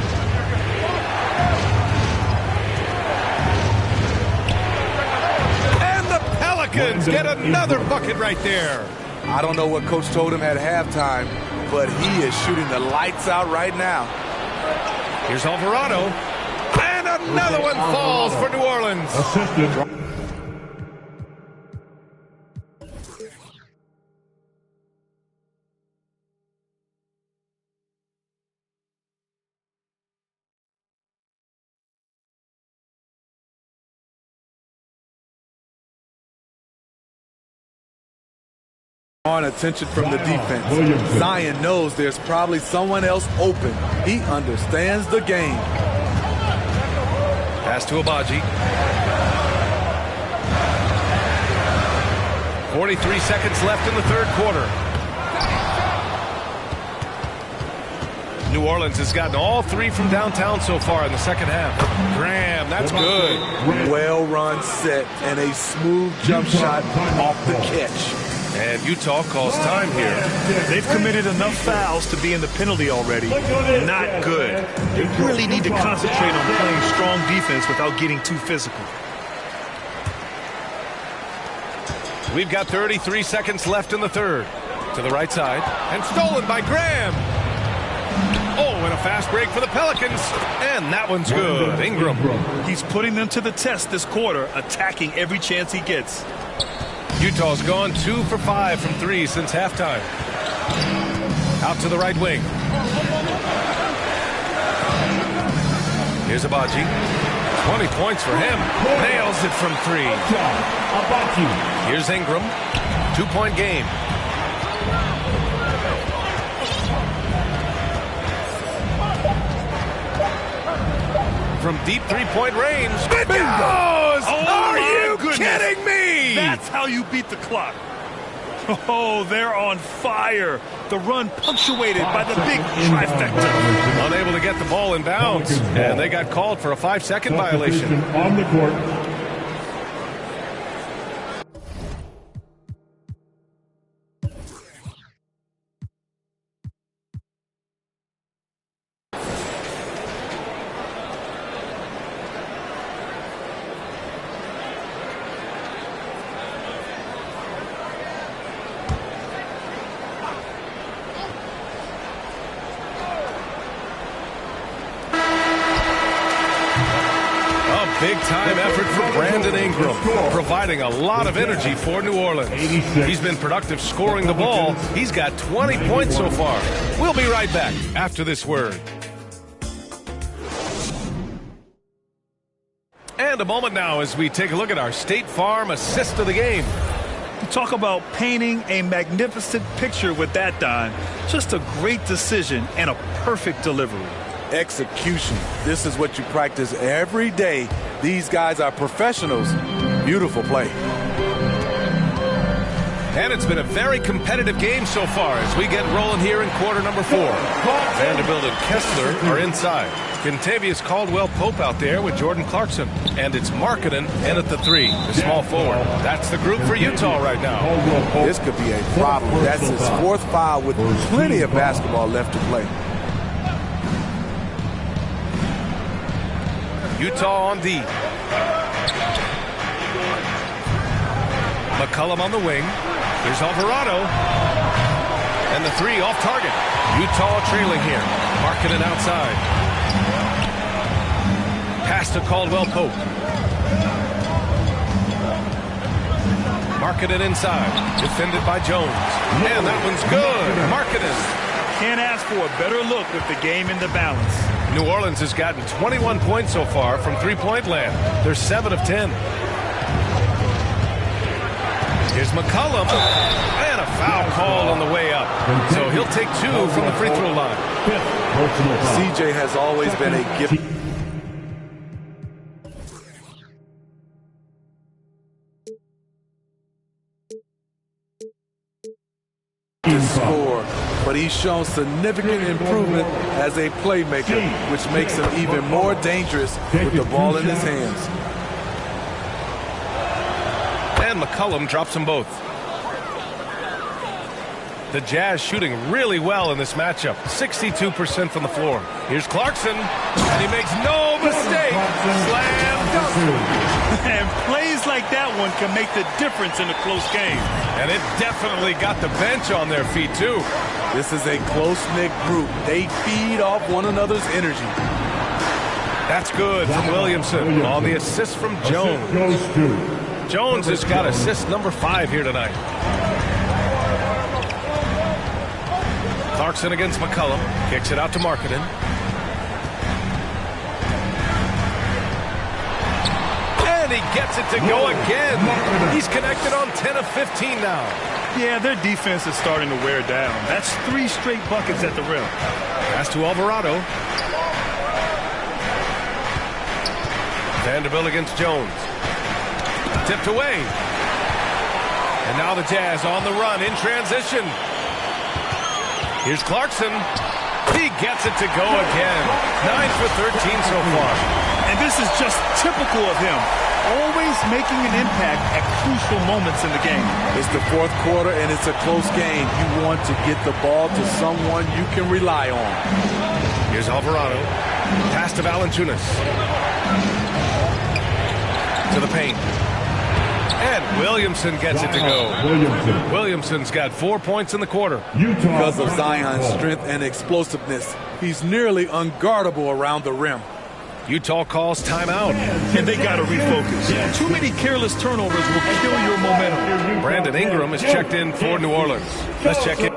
S4: And the Pelicans get another bucket right there.
S6: I don't know what Coach told him at halftime, but he is shooting the lights out right now.
S4: Here's Alvarado. And another one falls for New Orleans.
S8: Assisted.
S6: On attention from the defense. Zion knows there's probably someone else open. He understands the game.
S4: Pass to Abaji. 43 seconds left in the third quarter. New Orleans has gotten all 3 from downtown so far in the second half. Graham, that's good.
S6: Well-run set and a smooth jump shot off the catch.
S4: And Utah calls time here.
S7: They've committed enough fouls to be in the penalty already. Not good. They really need to concentrate on playing strong defense without getting too physical.
S4: We've got 33 seconds left in the third. To the right side. And stolen by Graham. Oh, and a fast break for the Pelicans. And that one's good. Ingram.
S7: He's putting them to the test this quarter, attacking every chance he gets.
S4: Utah's gone 2 for 5 from 3 since halftime. Out to the right wing. Here's Abaji. 20 points for him. Nails it from 3. Here's Ingram. 2-point game. From deep 3-point range. It goes! Are you kidding me?
S7: That's how you beat the clock. Oh, they're on fire. The run punctuated by the big trifecta.
S4: Unable to get the ball in bounds. And they got called for a 5-second violation.
S8: On the court.
S4: Big-time effort for Brandon Ingram, providing a lot of energy for New Orleans. He's been productive scoring the ball. He's got 20 points so far. We'll be right back after this word. And a moment now as we take a look at our State Farm assist of the game.
S7: Talk about painting a magnificent picture with that, Don. Just a great decision and a perfect delivery.
S6: execution. This is what you practice every day. These guys are professionals. Beautiful play.
S4: And it's been a very competitive game so far as we get rolling here in quarter number 4. Vanderbilt and Kessler are inside. Contavious Caldwell-Pope out there with Jordan Clarkson. And it's Markkanen in at the 3, the small forward. That's the group for Utah right now.
S6: This could be a problem. That's his 4th foul with plenty of basketball left to play.
S4: Utah on D. McCollum on the wing. There's Alvarado. And the 3 off target. Utah trailing here. Markkanen outside. Pass to Caldwell-Pope. Markkanen inside. Defended by Jones. And that one's good. Markkanen.
S7: Can't ask for a better look with the game in the balance.
S4: New Orleans has gotten 21 points so far from three-point land. They're 7 of 10. Here's McCollum, and a foul call on the way up. So he'll take 2 from the free throw line.
S6: CJ has always been a gift to score, but he's shown significant improvement as a playmaker, which makes him even more dangerous with the ball in his hands.
S4: And McCollum drops them both. The Jazz shooting really well in this matchup. 62% from the floor. Here's Clarkson, and he makes no mistake. Slam dunk.
S7: And plays like that one can make the difference in a close game.
S4: And it definitely got the bench on their feet, too.
S6: This is a close-knit group. They feed off one another's energy.
S4: That's good from Williamson on the assist from Jones. Jones has got assist number 5 here tonight. Clarkson against McCollum. Kicks it out to Markkanen. And he gets it to go again. He's connected on 10 of 15 now.
S7: Yeah, their defense is starting to wear down. That's 3 straight buckets at the rim.
S4: Pass to Alvarado. Vanderbilt against Jones. Tipped away. And now the Jazz on the run in transition. Here's Clarkson. He gets it to go again. 9 for 13 so far.
S7: And this is just typical of him. Always making an impact at crucial moments in the game.
S6: It's the 4th quarter, and it's a close game. You want to get the ball to someone you can rely on.
S4: Here's Alvarado. Pass to Valanciunas. To the paint. And Williamson gets it to go. Williamson's got 4 points in the quarter.
S6: Because of Zion's strength and explosiveness, he's nearly unguardable around the rim.
S4: Utah calls timeout.
S7: And they got to refocus. Too many careless turnovers will kill your momentum.
S4: Brandon Ingram is checked in for New Orleans. Let's check in.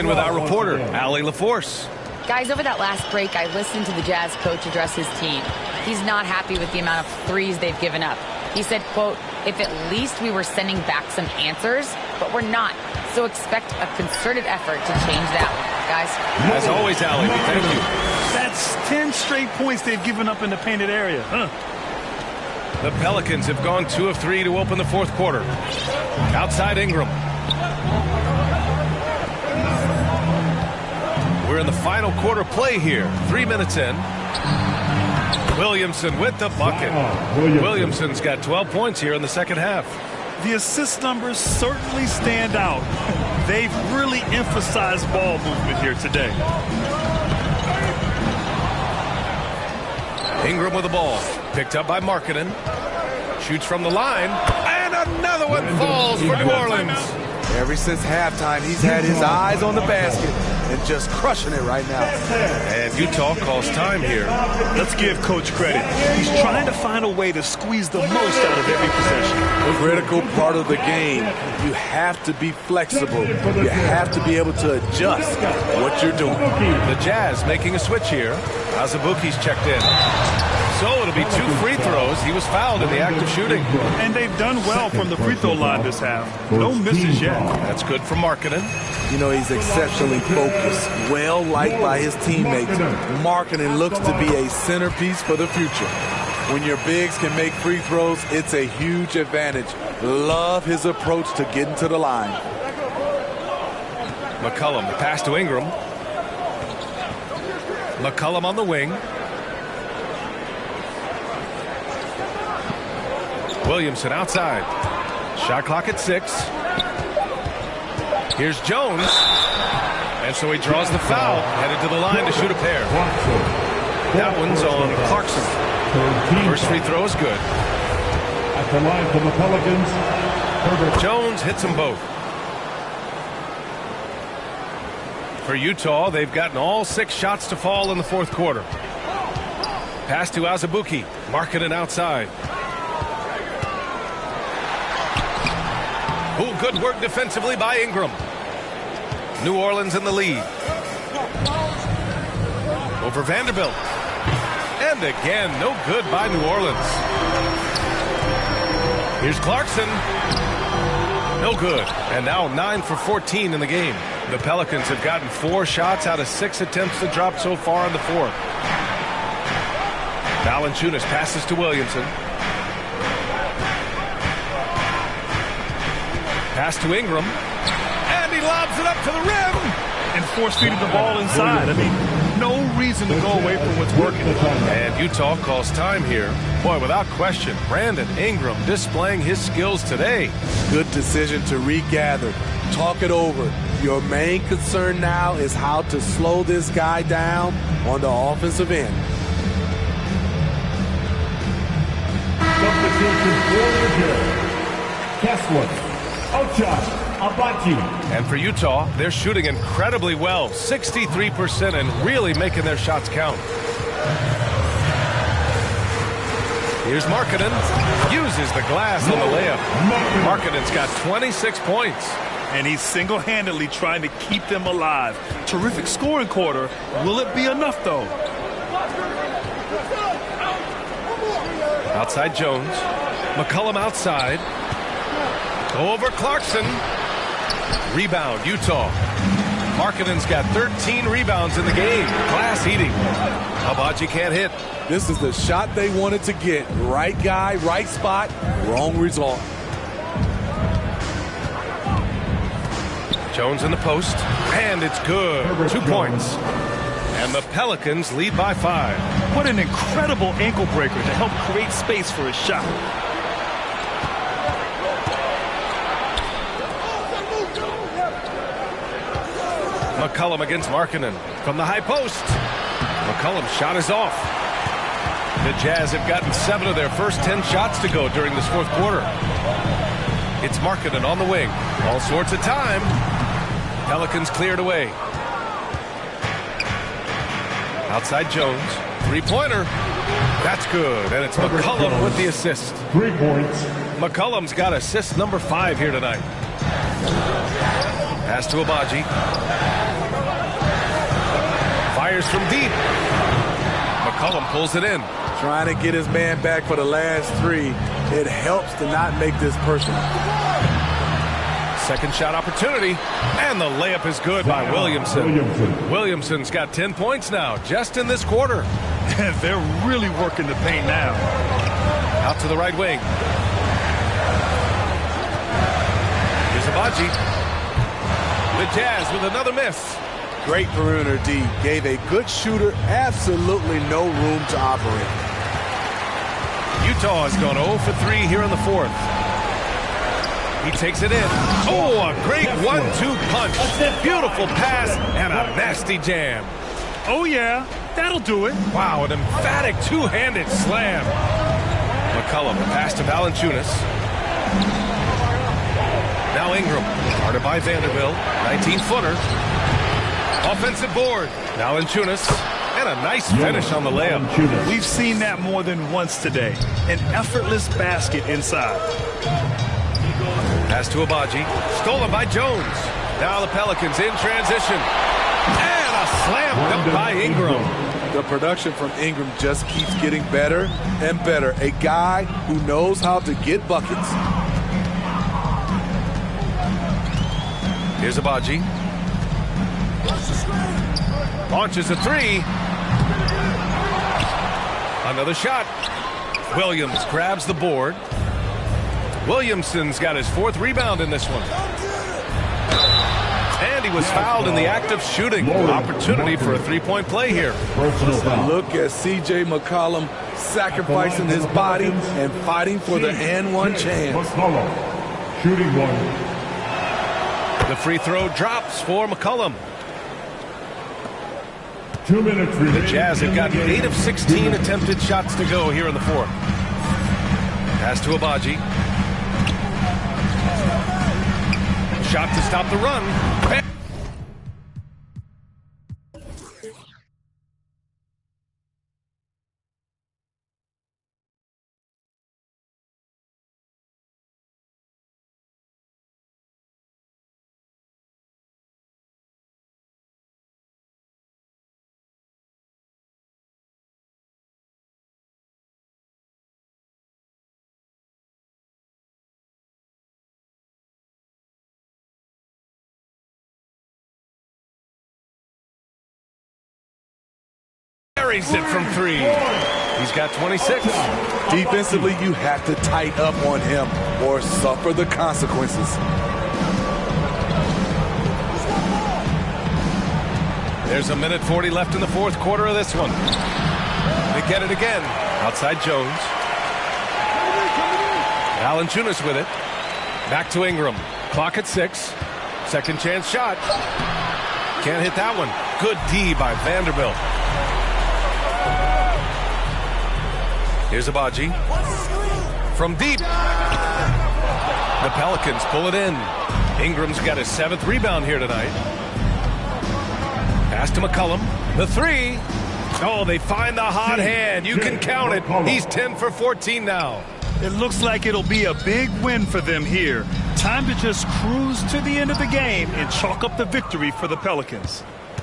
S4: With our reporter, Allie LaForce.
S5: Guys, over that last break, I listened to the Jazz coach address his team. He's not happy with the amount of threes they've given up. He said, quote, if at least we were sending back some answers, but we're not. So expect a concerted effort to change that one, guys.
S4: As always, Allie, thank you.
S7: That's 10 straight points they've given up in the painted area.
S4: The Pelicans have gone 2 of 3 to open the 4th quarter. Outside Ingram. We're in the final quarter play here. 3 minutes in. Williamson with the bucket. Williamson's got 12 points here in the second half.
S7: The assist numbers certainly stand out. They've really emphasized ball movement here today.
S4: Ingram with the ball. Picked up by Markkanen. Shoots from the line. And another one falls for New Orleans.
S6: Ever since halftime, he's had his eyes on the basket, and just crushing it right now.
S4: And Utah calls time here.
S7: Let's give Coach credit. He's trying to find a way to squeeze the most out of every possession.
S6: A critical part of the game. You have to be flexible. You have to be able to adjust what you're doing.
S4: The Jazz making a switch here. Azubuike's checked in. So it'll be 2 free throws. He was fouled in the act of shooting.
S7: And they've done well from the free throw line this half. No misses yet.
S4: That's good for Markkanen.
S6: You know, he's exceptionally focused, well liked by his teammates. Markkanen looks to be a centerpiece for the future. When your bigs can make free throws, it's a huge advantage. Love his approach to getting to the line.
S4: McCollum, the pass to Ingram. McCollum on the wing. Williamson outside. Shot clock at 6. Here's Jones. And so he draws the foul. Headed to the line to shoot a pair. That one's on Clarkson. First free throw is good.
S8: At the line for the Pelicans,
S4: Jones hits them both. For Utah, they've gotten all 6 shots to fall in the fourth quarter. Pass to Azubuike. Markkanen outside. Oh, good work defensively by Ingram. New Orleans in the lead. Over Vanderbilt. And again, no good by New Orleans. Here's Clarkson. No good. And now 9 for 14 in the game. The Pelicans have gotten 4 shots out of 6 attempts to drop so far in the fourth. Valanciunas passes to Williamson. Pass to Ingram. And he lobs it up to the rim.
S7: And force-feeding the ball inside. I mean, no reason to go away from what's working.
S4: And Utah calls time here. Boy, without question, Brandon Ingram displaying his skills today.
S6: Good decision to regather. Talk it over. Your main concern now is how to slow this guy down on the offensive end.
S8: substitution for the Jazz, Kessler, Ochai, Abachi.
S4: And for Utah, they're shooting incredibly well, 63%, and really making their shots count. Here's Markkanen. Uses the glass on the layup. Markkanen's got 26 points.
S7: And he's single-handedly trying to keep them alive. Terrific scoring quarter. Will it be enough, though?
S4: Outside Jones. McCollum outside. Over Clarkson. Rebound, Utah. Markkanen's got 13 rebounds in the game. Glass eating. Abachi can't hit.
S6: This is the shot they wanted to get. Right guy, right spot, wrong result.
S4: Jones in the post, and it's good. 2 points. And the Pelicans lead by 5.
S7: What an incredible ankle breaker to help create space for his shot.
S4: McCollum against Markkanen from the high post. McCollum's shot is off. The Jazz have gotten 7 of their first 10 shots to go during this fourth quarter. It's Markkanen on the wing. All sorts of time. Pelicans cleared away. Outside Jones. Three-pointer. That's good. And it's McCollum with the assist.
S8: 3 points.
S4: McCollum's got assist number 5 here tonight. Pass to Abaji. Fires from deep. McCollum pulls it in.
S6: Trying to get his man back for the last 3. It helps to not make this personal.
S4: Second shot opportunity, and the layup is good by Williamson. Williamson's got 10 points now, just in this quarter.
S7: And they're really working the paint now.
S4: Out to the right wing. Here's Abaji. The Jazz with another miss.
S6: Great perimeter D. Gave a good shooter absolutely no room to operate.
S4: Utah has gone 0 for 3 here in the fourth. He takes it in. Oh, a great 1-2 punch. Beautiful pass and a nasty jam.
S7: Oh, yeah. That'll do it.
S4: Wow, an emphatic two-handed slam. McCollum, the pass to Valanciunas. Now Ingram, guarded by Vanderbilt. 19-footer. Offensive board. Valanciunas. And a nice finish on the layup.
S7: We've seen that more than once today. An effortless basket inside.
S4: Pass to Abaji. Stolen by Jones. Now the Pelicans in transition. And a slam dunk by Ingram.
S6: The production from Ingram just keeps getting better and better. A guy who knows how to get buckets.
S4: Here's Abaji. Launches a three. Another shot. Williams grabs the board. Williamson's got his 4th rebound in this one. And he was fouled in the act of shooting. Opportunity for a 3-point play here.
S6: Look at C.J. McCollum sacrificing his body and fighting for the and one chance.
S8: Shooting one.
S4: The free throw drops for McCollum.
S8: 2 minutes remaining.
S4: The Jazz have gotten 8 of 16 attempted shots to go here in the 4th. Pass to Abaji. Shot to stop the run. Carries it from 3. He's got 26.
S6: Defensively, you have to tighten up on him or suffer the consequences.
S4: There's a minute 40 left in the 4th quarter of this one. They get it again. Outside Jones. Valanciunas with it. Back to Ingram. Clock at 6. Second chance shot. Can't hit that one. Good D by Vanderbilt. Here's Abaji. From deep. The Pelicans pull it in. Ingram's got his 7th rebound here tonight. Pass to McCollum. The 3. Oh, they find the hot hand. You can count it. He's 10 for 14 now.
S7: It looks like it'll be a big win for them here. Time to just cruise to the end of the game and chalk up the victory for the Pelicans.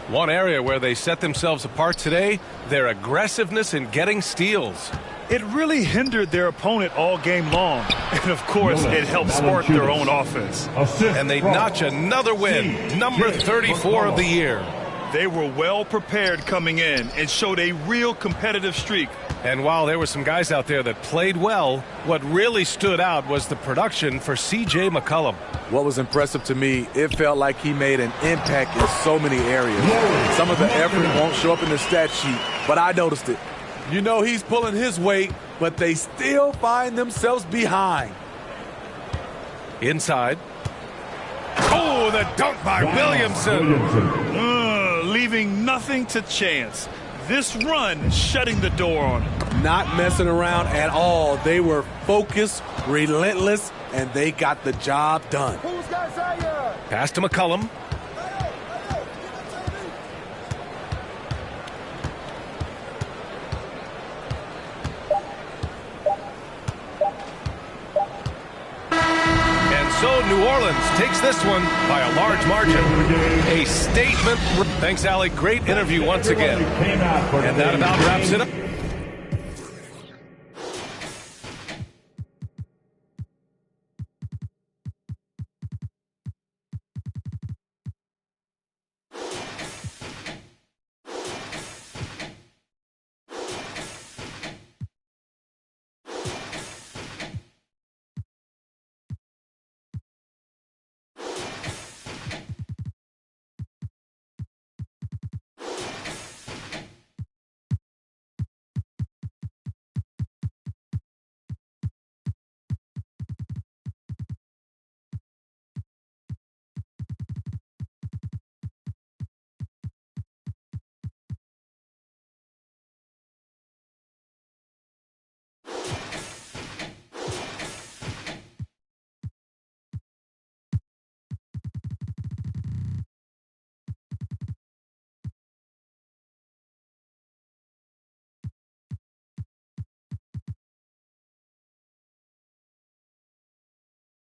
S4: One area where they set themselves apart today, their aggressiveness in getting steals.
S7: It really hindered their opponent all game long. And, of course, it helped spark their own offense.
S4: And they notch another win, number 34 of the year.
S7: They were well prepared coming in and showed a real competitive streak.
S4: And while there were some guys out there that played well, what really stood out was the production for C.J. McCollum.
S6: What was impressive to me, it felt like he made an impact in so many areas. Some of the effort won't show up in the stat sheet, but I noticed it. You know he's pulling his weight, but they still find themselves behind.
S4: Inside. Oh, the dunk by Williamson.
S7: Leaving nothing to chance. This run shutting the door on him.
S6: Not messing around at all. They were focused, relentless, and they got the job done.
S4: Pass to McCollum. So New Orleans takes this one by a large margin. A statement. Thanks, Allie. Great interview once again. And that about wraps it up.